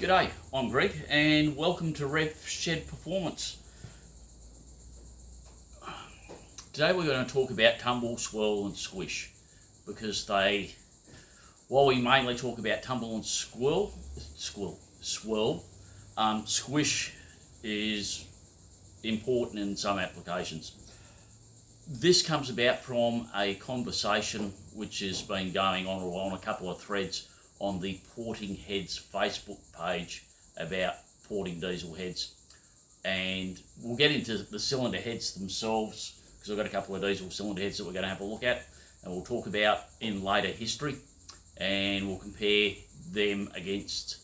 G'day, I'm Greg and welcome to Rev Shed Performance. Today we're going to talk about Tumble, Swirl and Squish because while we mainly talk about Tumble and Swirl, Squish is important in some applications. This comes about from a conversation which has been going on a couple of threads on the Porting Heads Facebook page about porting diesel heads, and we'll get into the cylinder heads themselves because I've got a couple of diesel cylinder heads that we're going to have a look at and we'll talk about in later history, and we'll compare them against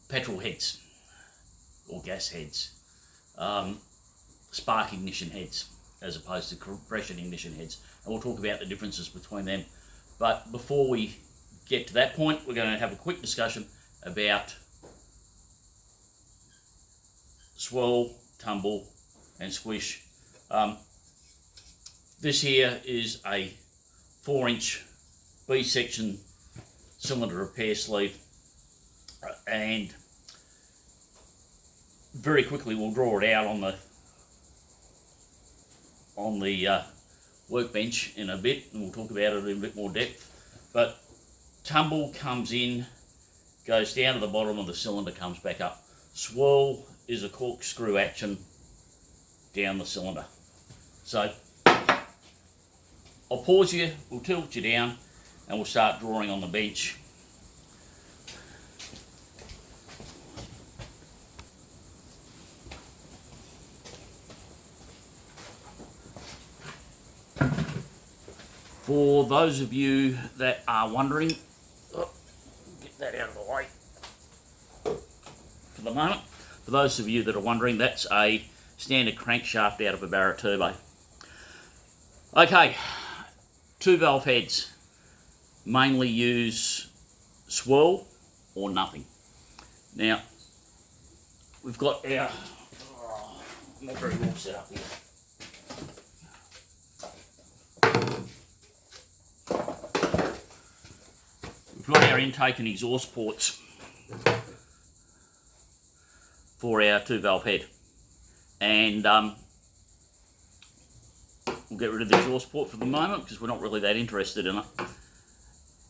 petrol heads or gas heads, spark ignition heads as opposed to compression ignition heads, and we'll talk about the differences between them. But before we get to that point, we're going to have a quick discussion about Swirl, Tumble and Squish. This here is a 4-inch B-section cylinder repair sleeve, and very quickly we'll draw it out on the workbench in a bit, and we'll talk about it in a bit more depth. But Tumble comes in, goes down to the bottom of the cylinder, comes back up. Swirl is a corkscrew action down the cylinder. So I'll pause you, we'll tilt you down and we'll start drawing on the bench. For those of you that are wondering, get that out of the way for the moment. For those of you that are wondering, that's a standard crankshaft out of a Barrett turbo. Okay, 2 valve heads mainly use swirl or nothing. Now, we've got our, I'm not very well set up here. We've got our intake and exhaust ports for our 2 valve head, and we'll get rid of the exhaust port for the moment because we're not really that interested in it.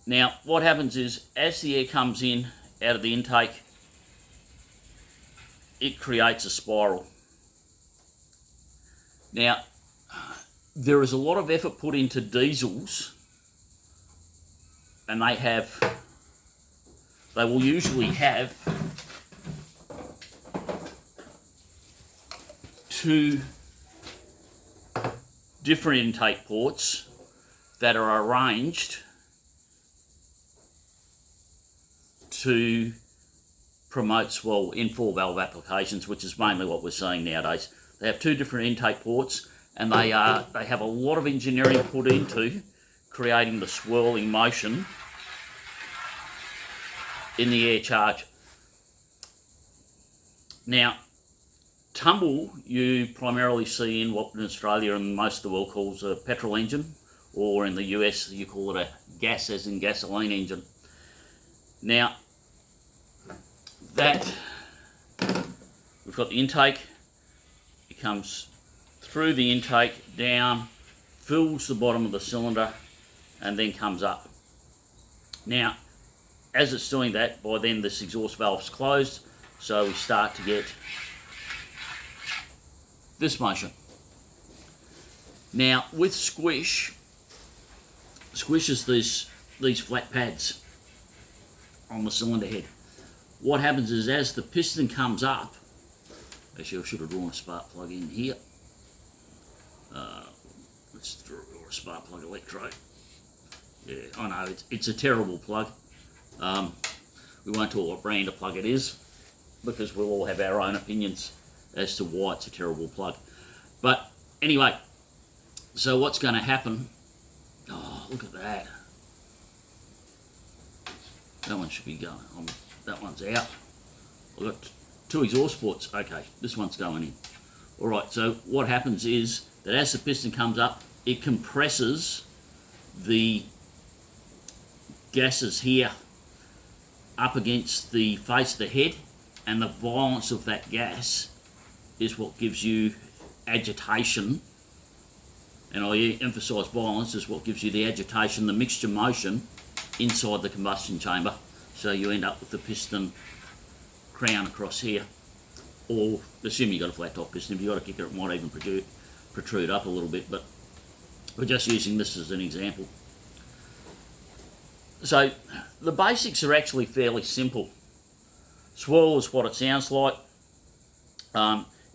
Now what happens is, as the air comes in out of the intake, it creates a spiral. Now there is a lot of effort put into diesels, and they will usually have 2 different intake ports that are arranged to promote swirl in 4 valve applications, which is mainly what we're seeing nowadays. They have 2 different intake ports, and they have a lot of engineering put into creating the swirling motion in the air charge. Now, Tumble you primarily see in what in Australia and most of the world calls a petrol engine, or in the US you call it a gas as in gasoline engine. Now, that we've got the intake, it comes through the intake, down, fills the bottom of the cylinder, and then comes up. Now, as it's doing that, by then this exhaust valve's closed, so we start to get this motion. Now with Squish is these flat pads on the cylinder head. What happens is, as the piston comes up, actually I should have drawn a spark plug in here. Let's draw a spark plug electrode. Yeah, I know, it's a terrible plug. We won't talk what brand of plug it is because we'll all have our own opinions as to why it's a terrible plug. But anyway, so what's going to happen, oh look at that, that one should be going, that one's out. I've got 2 exhaust ports, okay, this one's going in. Alright, so what happens is that as the piston comes up, it compresses the gases here up against the face of the head, and the violence of that gas is what gives you agitation, and I emphasise violence, is what gives you the agitation, the mixture motion inside the combustion chamber. So you end up with the piston crown across here, or assuming you've got a flat top piston. If you've got a kicker, it might even protrude up a little bit, but we're just using this as an example. So the basics are actually fairly simple. Swirl is what it sounds like.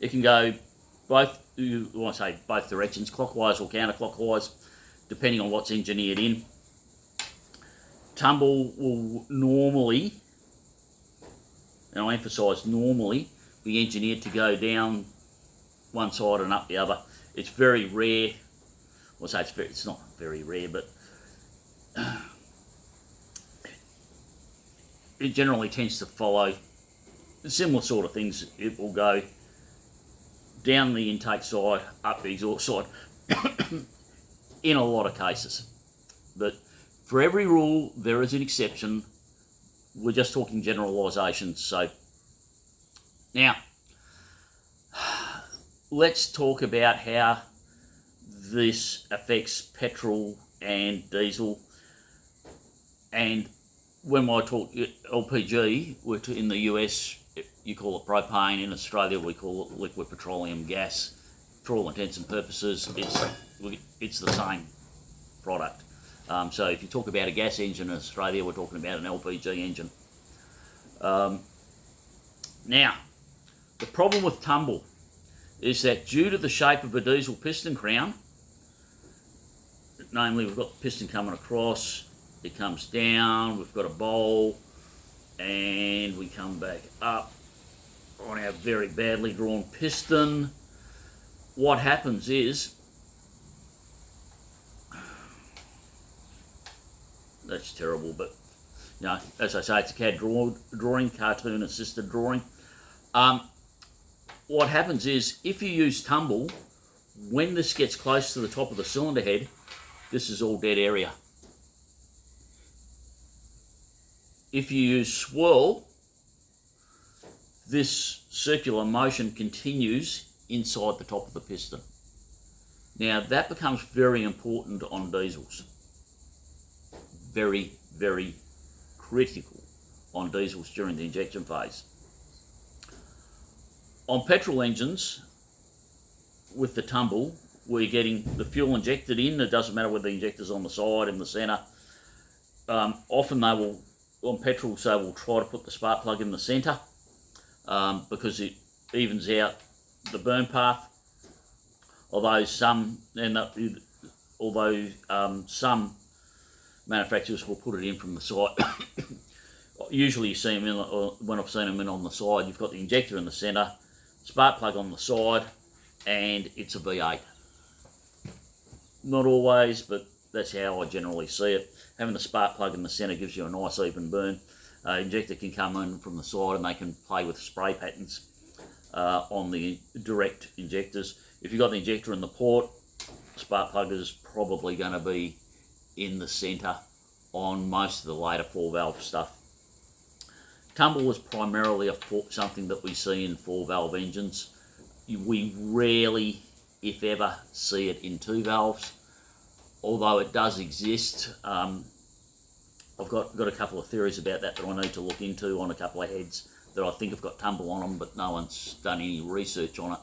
It can go both directions, clockwise or counterclockwise, depending on what's engineered in. Tumble will normally, and I emphasise normally, be engineered to go down one side and up the other. It's very rare. It's not very rare, but it generally tends to follow similar sort of things. It will go down the intake side, up the exhaust side, in a lot of cases. But for every rule, there is an exception. We're just talking generalisations. So now, let's talk about how this affects petrol and diesel. And when I talk LPG, which in the US you call it propane, in Australia we call it liquid petroleum gas. For all intents and purposes, it's the same product. So if you talk about a gas engine in Australia, we're talking about an LPG engine. Now, the problem with Tumble is that due to the shape of a diesel piston crown, namely we've got the piston coming across, it comes down, we've got a bowl, and we come back up on our very badly drawn piston. What happens is, that's terrible, but you know, as I say, it's a CAD drawing, cartoon assisted drawing. What happens is, if you use Tumble, when this gets close to the top of the cylinder head, this is all dead area. If you use Swirl, this circular motion continues inside the top of the piston. Now that becomes very important on diesels. Very, very critical on diesels during the injection phase. On petrol engines, with the Tumble, we're getting the fuel injected in. It doesn't matter whether the injector's on the side, in the centre. Often they will, on petrol, so we'll try to put the spark plug in the centre because it evens out the burn path. Although some manufacturers will put it in from the side. Usually you see them in, when I've seen them in on the side, you've got the injector in the centre, spark plug on the side, and it's a V8. Not always, but that's how I generally see it. Having the spark plug in the centre gives you a nice even burn. Injector can come in from the side and they can play with spray patterns on the direct injectors. If you've got the injector in the port, spark plug is probably going to be in the centre on most of the later 4-valve stuff. Tumble is primarily something that we see in 4-valve engines. We rarely, if ever, see it in 2 valves, although it does exist. I've got a couple of theories about that I need to look into on a couple of heads that I think have got Tumble on them, but no one's done any research on it.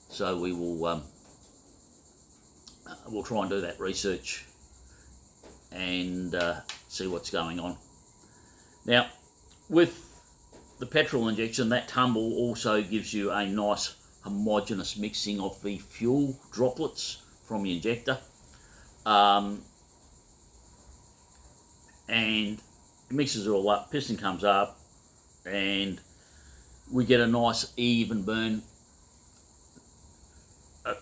So we will we'll try and do that research and see what's going on. Now, with the petrol injection, that Tumble also gives you a nice homogeneous mixing of the fuel droplets from the injector, and it mixes it all up. Piston comes up and we get a nice even burn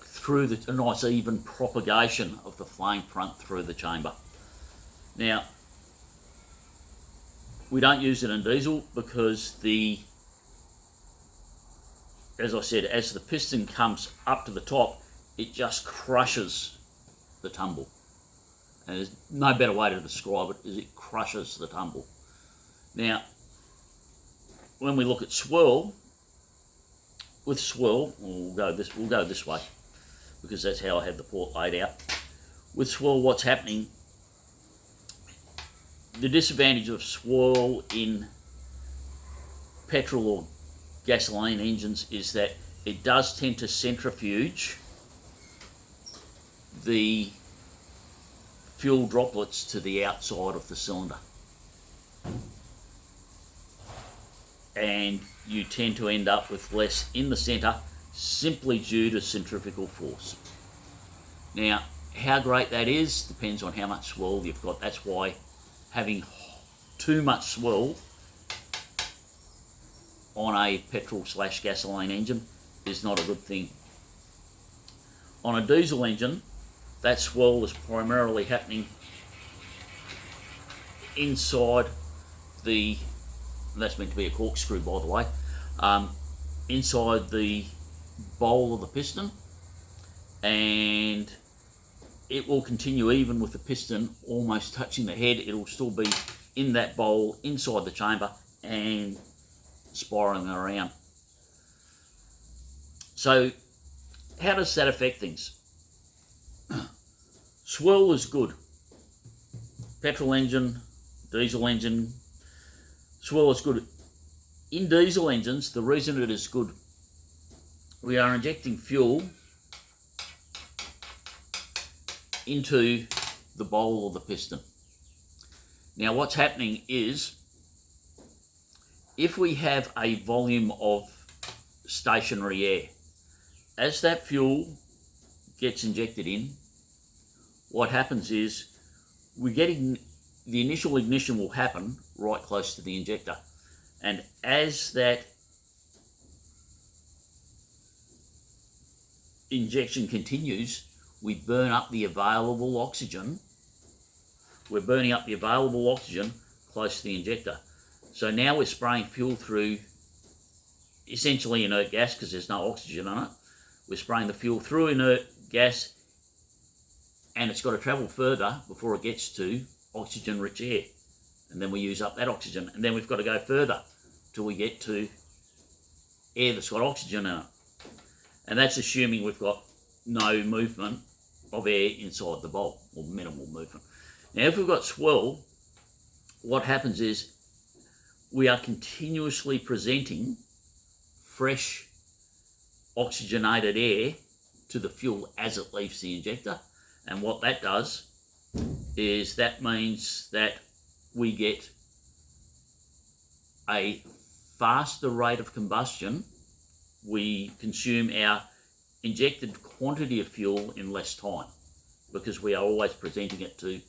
through a nice even propagation of the flame front through the chamber. Now, we don't use it in diesel because as I said, as the piston comes up to the top, it just crushes the Tumble. And there's no better way to describe it, is it crushes the Tumble. Now, when we look at Swirl, with Swirl, we'll go this way because that's how I have the port laid out. With Swirl, what's happening, the disadvantage of Swirl in petrol or gasoline engines is that it does tend to centrifuge the fuel droplets to the outside of the cylinder. And you tend to end up with less in the centre simply due to centrifugal force. Now, how great that is depends on how much swirl you've got. That's why having too much swirl on a petrol/gasoline engine is not a good thing. On a diesel engine, that swirl is primarily happening inside the, that's meant to be a corkscrew by the way, inside the bowl of the piston, and it will continue even with the piston almost touching the head. It will still be in that bowl inside the chamber and spiraling around. So how does that affect things? Swirl is good. Petrol engine, diesel engine, swirl is good. In diesel engines, the reason it is good, we are injecting fuel into the bowl of the piston. Now what's happening is, if we have a volume of stationary air, as that fuel gets injected in, what happens is the initial ignition will happen right close to the injector, and as that injection continues, we burn up the available oxygen. We're burning up the available oxygen close to the injector. So now we're spraying fuel through essentially inert gas because there's no oxygen on it. We're spraying the fuel through inert gas, and it's got to travel further before it gets to oxygen-rich air. And then we use up that oxygen, and then we've got to go further till we get to air that's got oxygen in it. And that's assuming we've got no movement of air inside the bowl, or minimal movement. Now if we've got swirl, what happens is we are continuously presenting fresh oxygenated air to the fuel as it leaves the injector. And what that does is that means that we get a faster rate of combustion. We consume our injected quantity of fuel in less time because we are always presenting it to,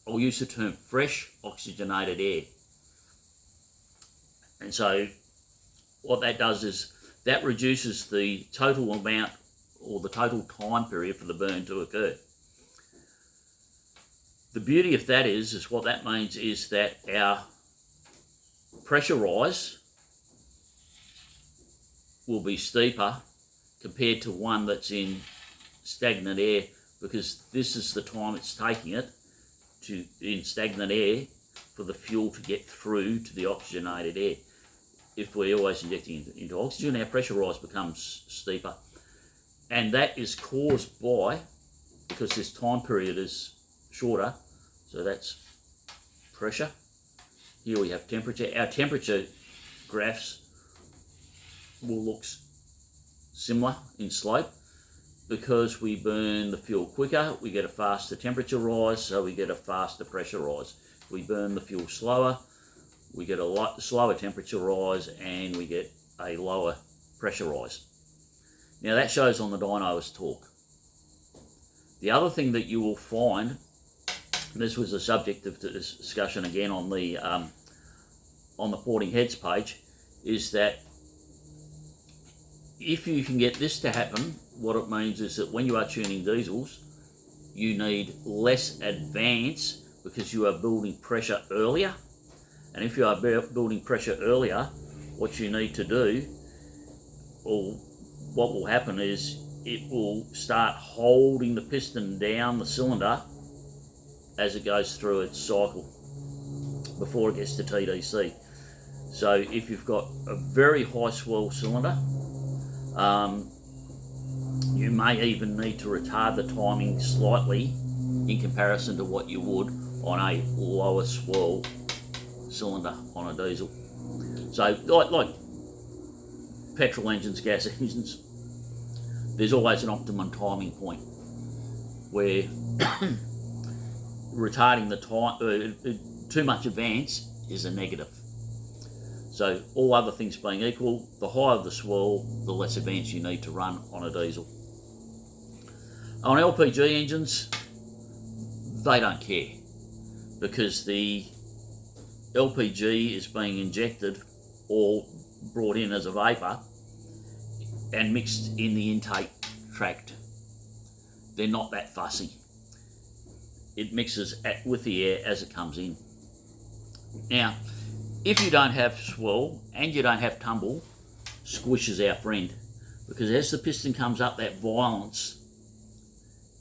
I'll use the term, fresh oxygenated air. And so what that does is that reduces the total amount or the total time period for the burn to occur. The beauty of that is what that means is that our pressure rise will be steeper compared to one that's in stagnant air, because this is the time it's taking it to, in stagnant air, for the fuel to get through to the oxygenated air. If we're always injecting into oxygen, our pressure rise becomes steeper. And that is caused by, because this time period is shorter, so that's pressure. Here we have temperature. Our temperature graphs will look similar in slope. Because we burn the fuel quicker, we get a faster temperature rise, so we get a faster pressure rise. If we burn the fuel slower, we get a slower temperature rise and we get a lower pressure rise. Now that shows on the dyno as torque. The other thing that you will find, and this was a subject of discussion again on the porting heads page, is that if you can get this to happen, what it means is that when you are tuning diesels, you need less advance because you are building pressure earlier. And if you are building pressure earlier, what you need to do, or what will happen is it will start holding the piston down the cylinder as it goes through its cycle before it gets to TDC. So if you've got a very high swirl cylinder, you may even need to retard the timing slightly in comparison to what you would on a lower swirl cylinder on a diesel. So like petrol engines, gas engines, there's always an optimum timing point where retarding the time, too much advance is a negative. So all other things being equal, the higher the swirl, the less advance you need to run on a diesel. On LPG engines, they don't care, because the LPG is being injected or brought in as a vapour and mixed in the intake tract. They're not that fussy. It mixes with the air as it comes in. Now, if you don't have swirl and you don't have tumble, Squish is our friend, because as the piston comes up, that violence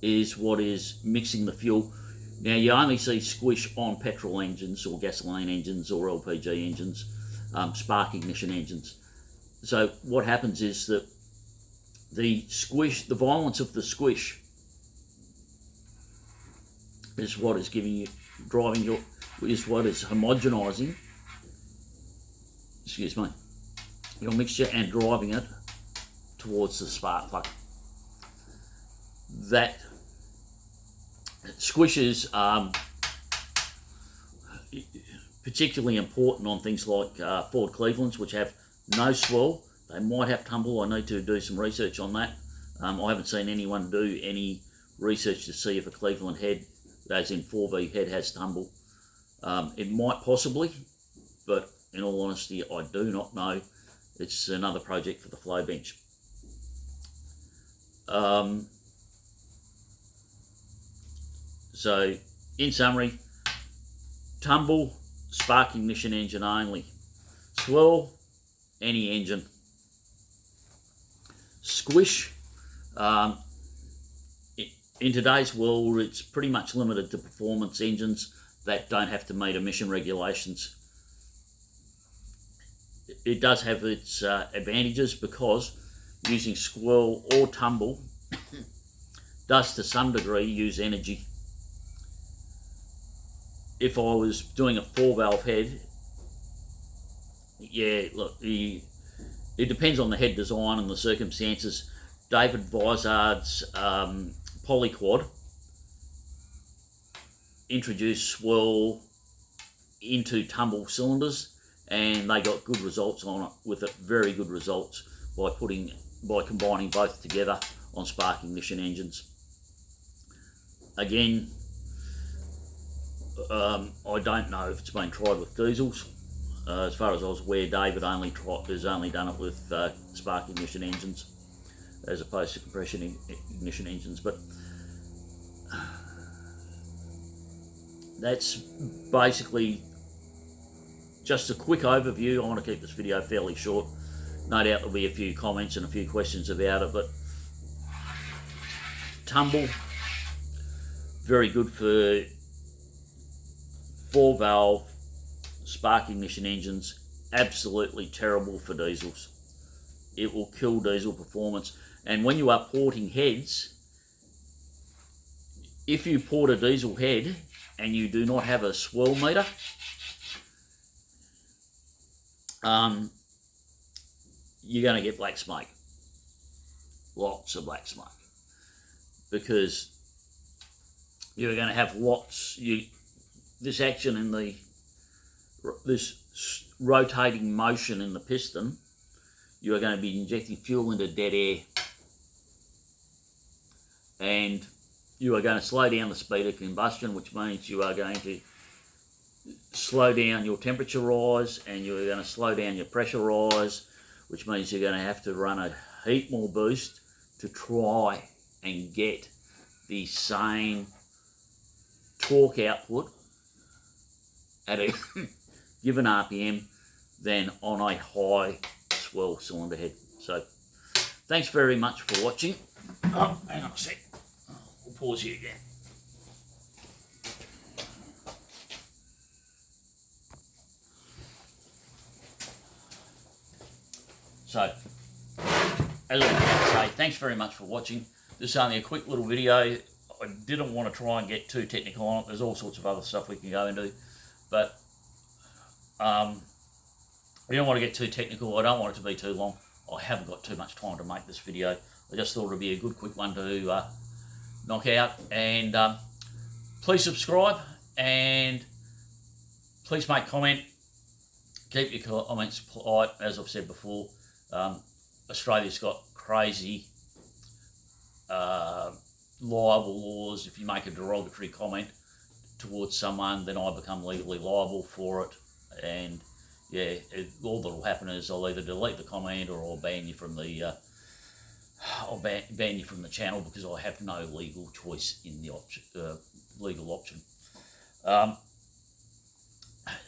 is what is mixing the fuel. Now, you only see Squish on petrol engines or gasoline engines or LPG engines, spark ignition engines. So what happens is that the Squish, the violence of the Squish, is what is giving you, driving your, is what is homogenising, excuse me, your mixture and driving it towards the spark plug. That Squish is particularly important on things like Ford Clevelands, which have no swirl. They might have tumble. I need to do some research on that. I haven't seen anyone do any research to see if a Cleveland head, as in 4V head, has tumble. It might possibly, but in all honesty, I do not know. It's another project for the flow bench. So, in summary, tumble, spark ignition engine only. Swirl, any engine. Squish, in today's world, it's pretty much limited to performance engines that don't have to meet emission regulations. It does have its advantages, because using swirl or tumble does to some degree use energy. If I was doing a 4-valve head, yeah, look, it depends on the head design and the circumstances. David Vizard's Polyquad introduced swirl into tumble cylinders, and they got good results on it, with it very good results by combining both together on spark ignition engines. Again, I don't know if it's been tried with diesels. As far as I was aware, David has only done it with spark ignition engines as opposed to compression ignition engines. But that's basically just a quick overview. I want to keep this video fairly short. No doubt there'll be a few comments and a few questions about it, but tumble, very good for 4-valve spark ignition engines, absolutely terrible for diesels. It will kill diesel performance. And when you are porting heads, if you port a diesel head and you do not have a swirl meter, you're going to get black smoke, lots of black smoke, because you're going to have this action in this rotating motion in the piston. You are going to be injecting fuel into dead air, and you are going to slow down the speed of combustion, which means you are going to slow down your temperature rise, and you're going to slow down your pressure rise, which means you're going to have to run a heap more boost to try and get the same torque output at a given RPM than on a high swirl cylinder head. So thanks very much for watching. Oh, hang on a sec. We'll pause here again. So, as I was about to say, thanks very much for watching. This is only a quick little video. I didn't want to try and get too technical on it. There's all sorts of other stuff we can go into, but we don't want to get too technical. I don't want it to be too long. I haven't got too much time to make this video. I just thought it'd be a good quick one to knock out. And please subscribe and please make comment. Keep your comments polite, as I've said before. Australia's got crazy libel laws. If you make a derogatory comment towards someone, then I become legally liable for it. And yeah, all that'll happen is I'll either delete the comment or I'll ban you from the ban you from the channel, because I have no legal choice in the legal option.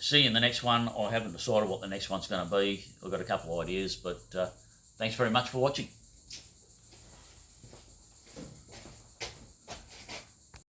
See you in the next one. I haven't decided what the next one's going to be. I've got a couple of ideas, but thanks very much for watching.